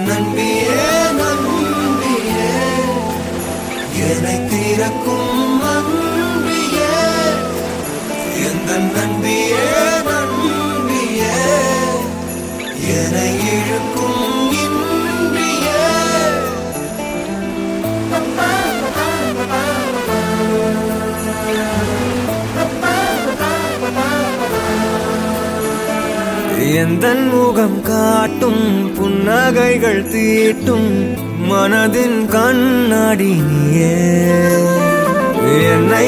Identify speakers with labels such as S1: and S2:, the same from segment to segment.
S1: நம்பியே நம்பியே என்னை தீரக்கும் அன்பியே எந்த நம்பியே நம்பியே என்னை இழுக்கும் இன்பியே எந்தன் முகம் காட்டும் புன்னகைகள் தீட்டும் மனதின் கண்ணாடி நீயே என்னை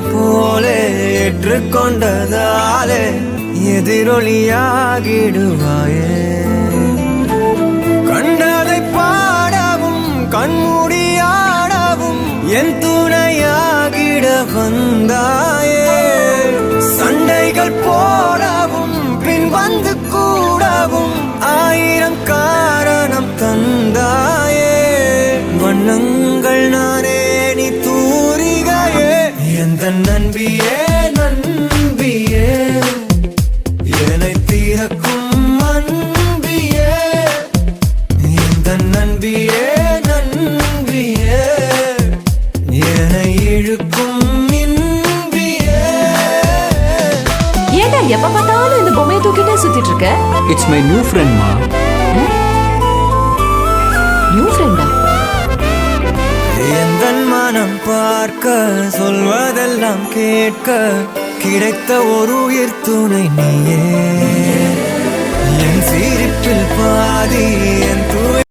S1: போலே ஏற்றுக்கொண்டதாலே எதிரொலியாகிடுவாயே கண்டதை பாடவும் கண்மூடியாடவும் என் துணையாகிட வந்தாயே சண்டைகள் போடவும் பின் வந்து கூடவும் ஆயிரம் காரணம் தந்தாயே வண்ணங்கள் நானே நீ தூரிகையே எந்த நம்பியே நம்பியே என்னை தீரக்கும் அன்பியே எந்த நம்பியே நம்பியே என்னை இழுக்கும்
S2: எப்ப பார்த்தாலும் இந்த பொம்மையை தூக்கிட்டே சுத்திட்டு இருக்க.
S3: It's my new friend, ma.
S2: New ஃப்ரெண்டா?
S1: எந்தன் மனம் பார்க்க சொல்வதெல்லாம் கேட்க கிடைத்த ஒரு உயிர் துணை நீயே என் சிரிப்பில் பாதி என்